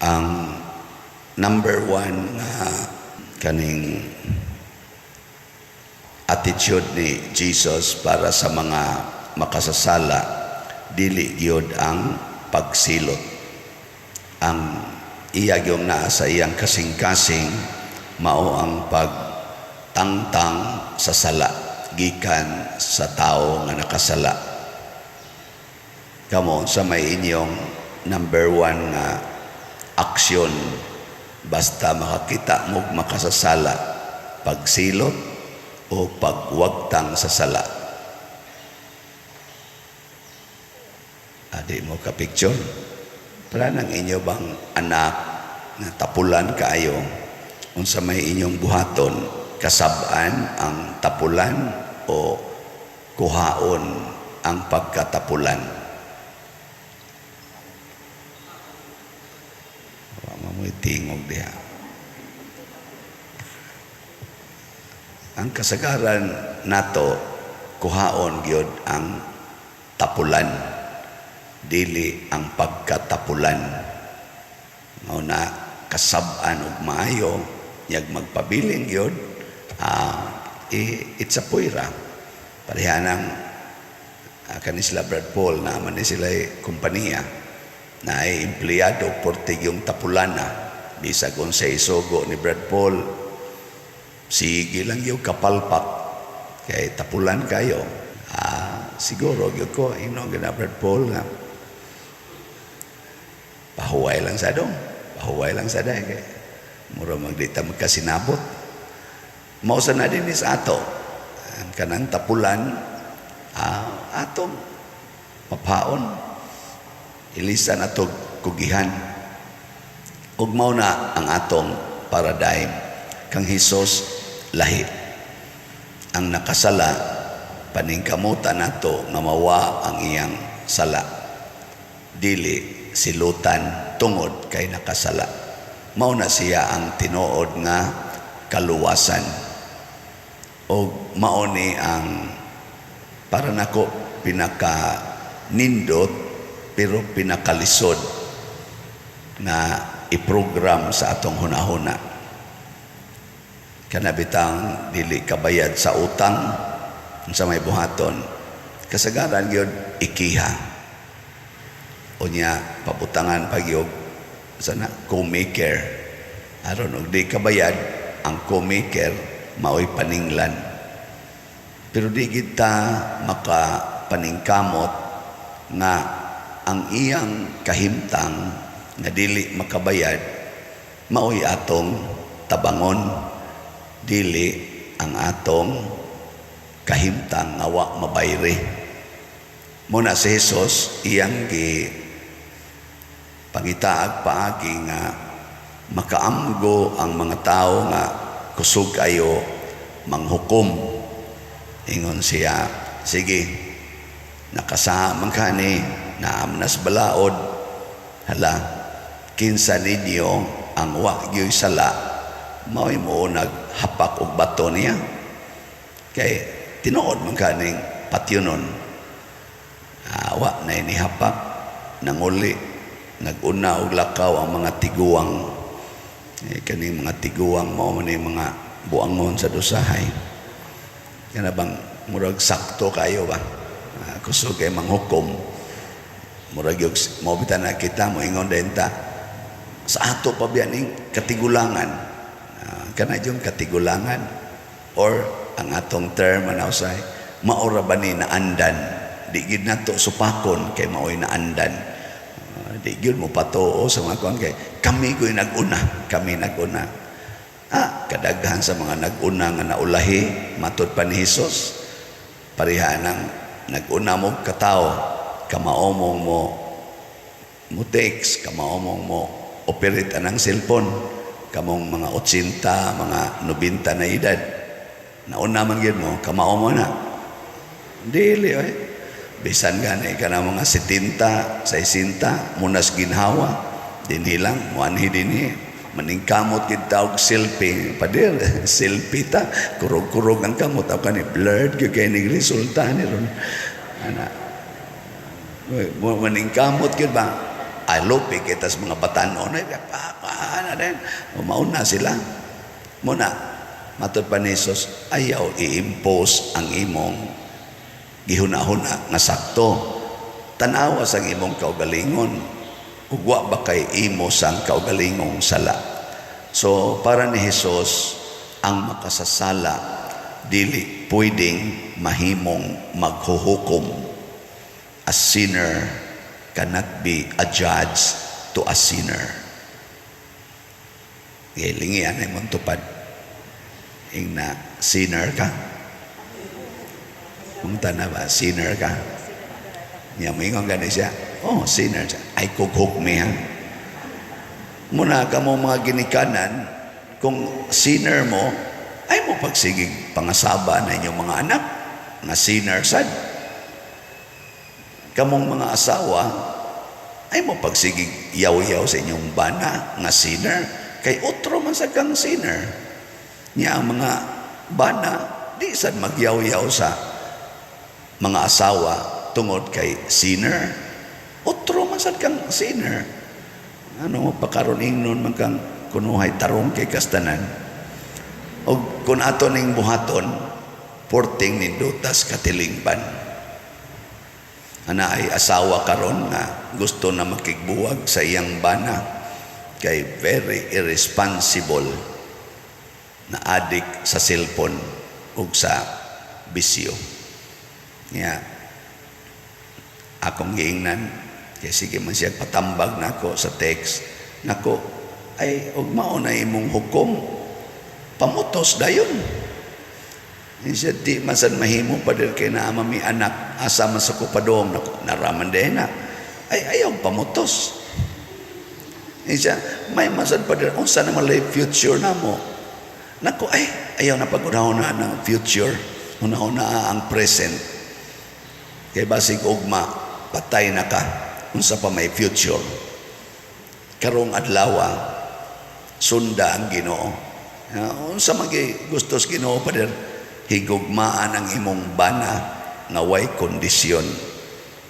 Ang number one nga kaning attitude ni Jesus para sa mga makasasala, dili gyud ang pagsilot. Ang iya gyud naa sa iyang kasing-kasing mao ang pagtangtang sa sala gikan sa tao nga nakasala. Kamo sa may inyong number one nga aksyon basta makakita mo makasasala, pagsilot o pagwagtang sa sala? Adi mo ka-picture? Para nang inyo bang anak na tapulan kaayo, unsa may inyong buhaton, kasab-an ang tapulan o kuhaon ang pagkatapulan? Mamoy tingog diha. Ang kasagaran nato kuhaon gyud ang tapulan, dili ang pagkatapulan. Mao na kasab-an ug maayo yag magpabiling gyud, it's a puira. Pareha ng kanisla Brad Paul na man ni sila kompanya na ay empleyado portig yung tapulana. Bisa kung sa isugo ni Brad Paul, sige lang yung kapalpak kay tapulan kayo. Siguro yun ko inong gina Brad Paul nga pahuway lang sa dong, pahuway lang sa day kay mura magdita magkasinabot. Mausa na din is ato ang kanang tapulan, atong mapaon ilisan atong kugihan. Ug mao na ang atong paradigm kang Hesus lahi. Ang nakasala paningkamutan nato nga mawa ang iyang sala, dili silutan tungod kay nakasala. Mao na siya ang tinuod nga kaluwasan. Og mao ni ang para nako pinaka nindot pero pinakalisod na iprogram sa atong hunahuna. Kanabitang dili kabayad sa utang sa may buhaton, kasagaran gyud ikiha. Unya pabutangan pagyog sana co-maker. Aron og di kabayad ang co-maker maoy paninglan. Pero di kita makapaningkamot nga ang iyang kahimtang nga dili makabayad maoy atong tabangon, dili ang atong kahimtang nga wa mabayre. Muna si Jesus iyang gi pangitaag paagi nga makaamgo ang mga tao nga kusog kayo manghukom. Ingon siya, sige, nakasamang kani naamnas balaod, hala, kinsa ninyo ang wagyo'y sala, mao'y mo naghapak og bato niya. Kay tinuod man kaning patyonon, wa na inihapak, nanguli, naguna og lakaw ang mga tiguang. Kaning mga tiguang mao man mga buangon sa dusahay. Kana bang murag sakto kayo ba? Kusog kay manghukom. Murag yung mabitan na kita mo ingon denta sa ato pa biyaning katigulangan, kana yung katigulangan or ang atong term anausay maura ba ni naandan, di gid nato supakon kay maoy naandan, di gid mo patoo sa mga kon kay kami ko'y naguna, kami naguna. Kadaghan sa mga naguna nga naulahi matud pa ni Hesus, pareha nang naguna mo katao, kamaomong mo text, kamaomong mo operate anang cellphone, kamong mga 80, mga 90 na edad, nauna man gyud mo, kamaomo na. Dili bisan gani ka na mga 70, 60, munas ginhawa, dinhilang, muanhi dinhi, maningkamot kita og selfie, padir, selfie ta, kurog-kurog ang kamot, ako ni blurred, kaya ni resulta ni ron. Maningkamot yun ba? lupi kita sa mga batanon ay paano din mauna sila muna matod pa ni Jesus ayaw i-impose ang imong gihuna-huna nga sakto tanawa sang imong kaugalingon ugwa ba kay imo sang kaugalingong sala. So para ni Jesus ang makasasala dili pwedeng mahimong maghuhukom. A sinner cannot be a judge to a sinner. Gilingian ay mong tupad. Ing na sinner ka. Punta na ba? Sinner ka. Niya mingon gani siya. Oh, sinner siya. Ay kukhuk niya. Muna ka mo mga ginikanan, kung sinner mo, ay mo pagsigig pangasaba na inyong mga anak na sinner sad. Kamong mga asawa, ay mo pagsigig yaw-yaw sa inyong bana nga sinner. Kay otro man sa kang sinner. Niya ang mga bana, di sad magyaw-yaw sa mga asawa tungod kay sinner. Otro man sad kang sinner. Ano mo pakaron ingnon man kang kunuhay tarong kay kastanan. O kung ato ning buhaton, porting nindutas katilingban. Ana ay asawa karon nga gusto na makigbuwag sa iyang bana kay very irresponsible na addict sa cellphone ug sa bisyo. Niya akong giingnan kay sige man siya patambag nako sa text nako ay ug mao na imong hukom pamutos dayon. Siya di masan mahimo pa din kay na mami anak asa man sa kupadong naraman din na ay ayaw pamutos. Siya may masan pa din unsa na malay future na mo nako ay ayaw na pag-unahuna ng future una-una ang present kay basig ugma patay na ka unsa pa may future karong adlaw sunda ang Ginoo unsa magi gustos Ginoo pa din higugmaan ang imong bana nga way kondisyon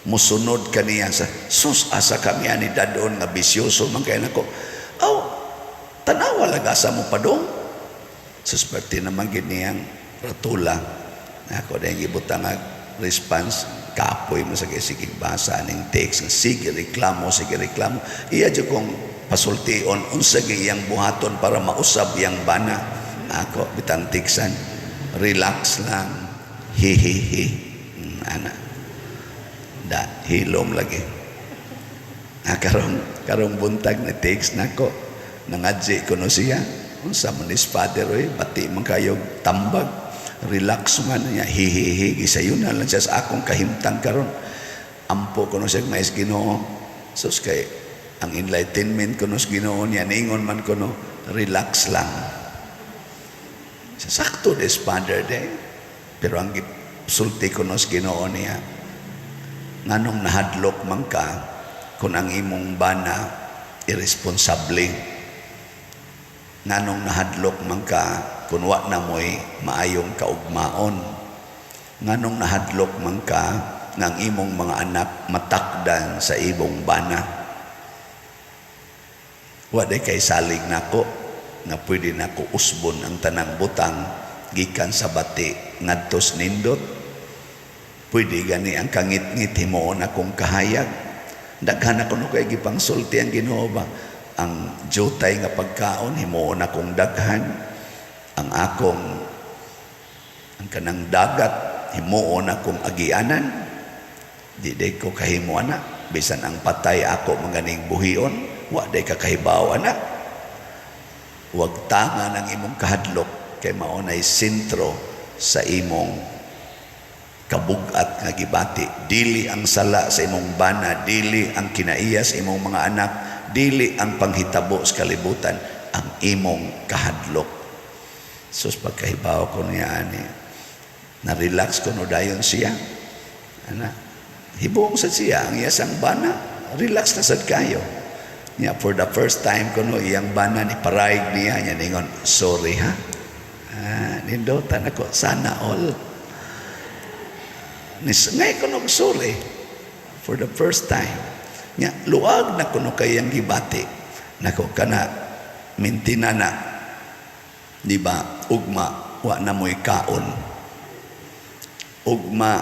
musunod kaniya sa sus asa kami ani dadon nga bisyoso man kay nako aw tanawa lagasa mo padong sus pati naman giniyang ratula ako dahil gibutang nga response kapoy mo sa sige basa ning text sige reklamo iya jud kong pasultion unsa giyang buhaton para mausab yang bana ako bitang tiksan relax lang hihihi ana da hilom lagi karong buntag na text nako nangadji ko no siya unsa man is father oy bati man kayog tambag relax man niya hihihi gisayon na lang siya sa akong kahimtang karon ampo ko no siya mais Ginoo sus kay ang enlightenment ko no sa Ginoo niya ningon man ko no relax lang sakto des father day pero ang sulti ko nos Ginoo niya nganong nahadlok man ka kung ang imong bana irresponsable nganong nahadlok man ka kung wa na mo'y maayong kaugmaon nganong nahadlok man ka ng imong mga anak matakdan sa imong bana wa day kay salig nako nga pwede na ko usbon ang tanang butang gikan sa bati ngadtos nindot pwede gani ang kangit-ngit himuon akong kahayag daghan ako no kay gipangsulti ang Ginoo ba ang jutay nga pagkaon himuon akong daghan ang kanang dagat himuon akong agianan di day ko kahimo ana bisan ang patay ako maganing buhion wa day kakahibaw ana huwag tanga ng imong kahadlok kay maunay sentro sa imong kabugat nga gibati dili ang sala sa imong bana dili ang kinaiya sa imong mga anak dili ang panghitabo sa kalibutan ang imong kahadlok sus pagkahibaw ko niya ani na relax ko no dayon siya ana hibuong sa siya ang iyasang bana relax na sad kayo niya for the first time ko no iyang bana ni paraig niya niya ningon sorry ha nindotan ako sana all ngay ko no sorry for the first time nya luag na kuno kayang gibati nako kana mintinana, di ba? Ugma wa na mo'y kaon, ugma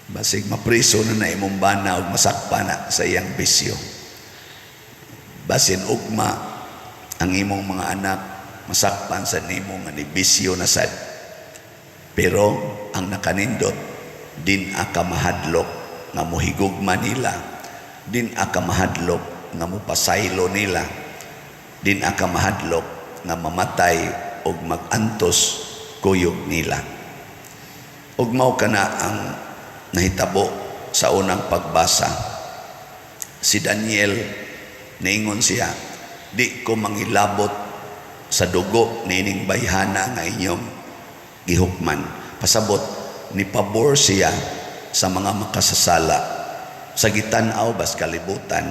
basig mapriso na imong bana ug masakpa na sa iyang bisyo, basin ugma ang imong mga anak masakpan sa nimo nga ni bisyo na sad, pero ang nakanindot din aka mahadlok nga mohigugma nila, din aka mahadlok nga mopasaylo nila, din aka mahadlok nga mamatay og magantos kuyog nila. Ug mao kana ang nahitabo sa unang pagbasa. Si Daniel niingon siya, di ko mangilabot sa dugo nining bayhana nga inyong gihukman. Pasabot ni pabor siya sa mga makasasala, sa gitan-aw bas kalibutan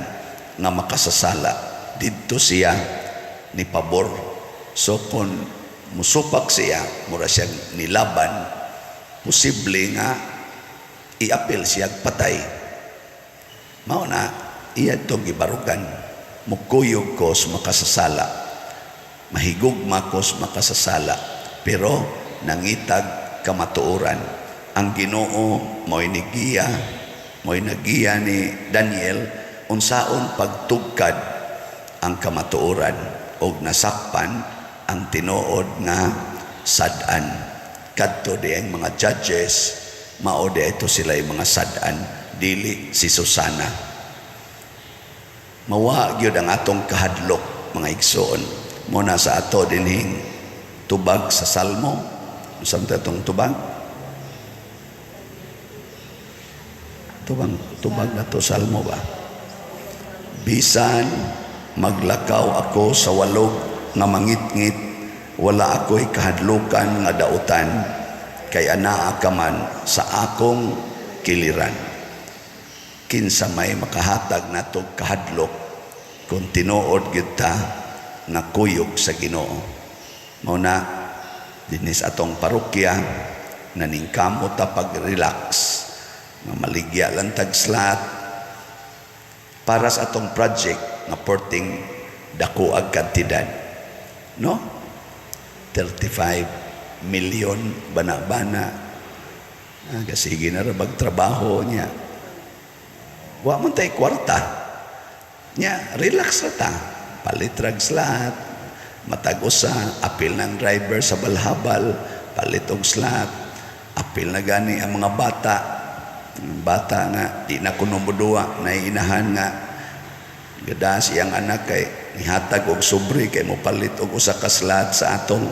nga makasasala, didto siya ni pabor. So kung musupak siya, mura siyang nilaban, posible nga iapil siya patay. Mao na iya itong gibarugan, mukuyog ko sa makasasala, mahigugma ko sa makasasala, pero nangitag kamatuoran. Ang Ginoo mo'y nagiya ni Daniel unsaon pagtugkad ang kamatuoran og nasakpan ang tinuod nga sad-an. Kadto di ang mga judges, mao di ito sila yung mga sad-an, dili si Susana. Mawa gyud ang atong kahadlok, mga igsoon. Muna sa ato dinhing tubag sa Salmo. Unsang tatong tubag? Tubag na to Salmo ba? Bisan maglakaw ako sa walog nga mangitngit, wala ako'y kahadlukan nga dautan, kay anaa ka man sa akong kiliran. Kinsa may makahatag natog kahadlok kung tinuod gyud ta nga kuyog sa Ginoo. Mao na dinis atong parokya naningkamot ta pag-relax nga maligya lang tag-slot para sa atong project nga porting dako ag kantidad, no? 35 million bana-bana. Sige na ra magtrabaho niya. Wa man tay kwarta nya, relax ra ta, palit rag slot, matag usa, apil ng driver sa balhabal, palit og slot, apil na gani ang mga bata nga di na kuno modua na inahan nga gada siyang anak kay nihatag og sobre kay mopalit og usa ka slot sa atong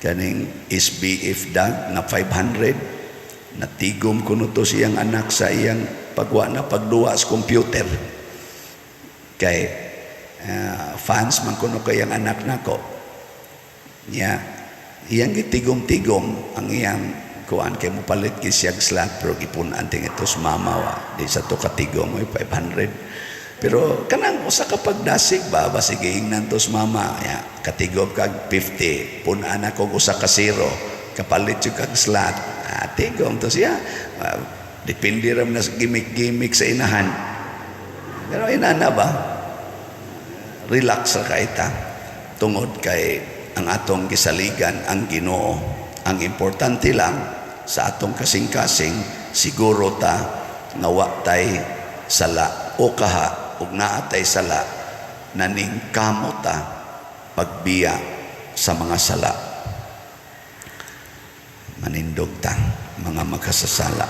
kaning SBF dag na 500. Natigom kuno to siyang anak sa iyang pagwa na pagduwa sa computer kay fans man kuno kay ang anak nako niya, iyang gitigom-tigom ang iyang kuan kay mopalit kay siyang slot, pero gipunan ting ito sa mama wa di sa to katigom ay 500. Pero kanang usa ka pagdasig ba sige ingnan to sa mama ya, katigom kag 50, punan ako usa ka 0, kapalit yung kag slot, tigom to siya. Depende ram na gimmick sa inahan, pero inana ba relax ra ka ita tungod kay ang atong gisaligan ang Ginoo. Ang importante lang sa atong kasing-kasing, siguro ta nga wa tay sala o kaha ug naa tay sala naning kamo ta pagbiya sa mga sala. Manindog ta mga makasasala.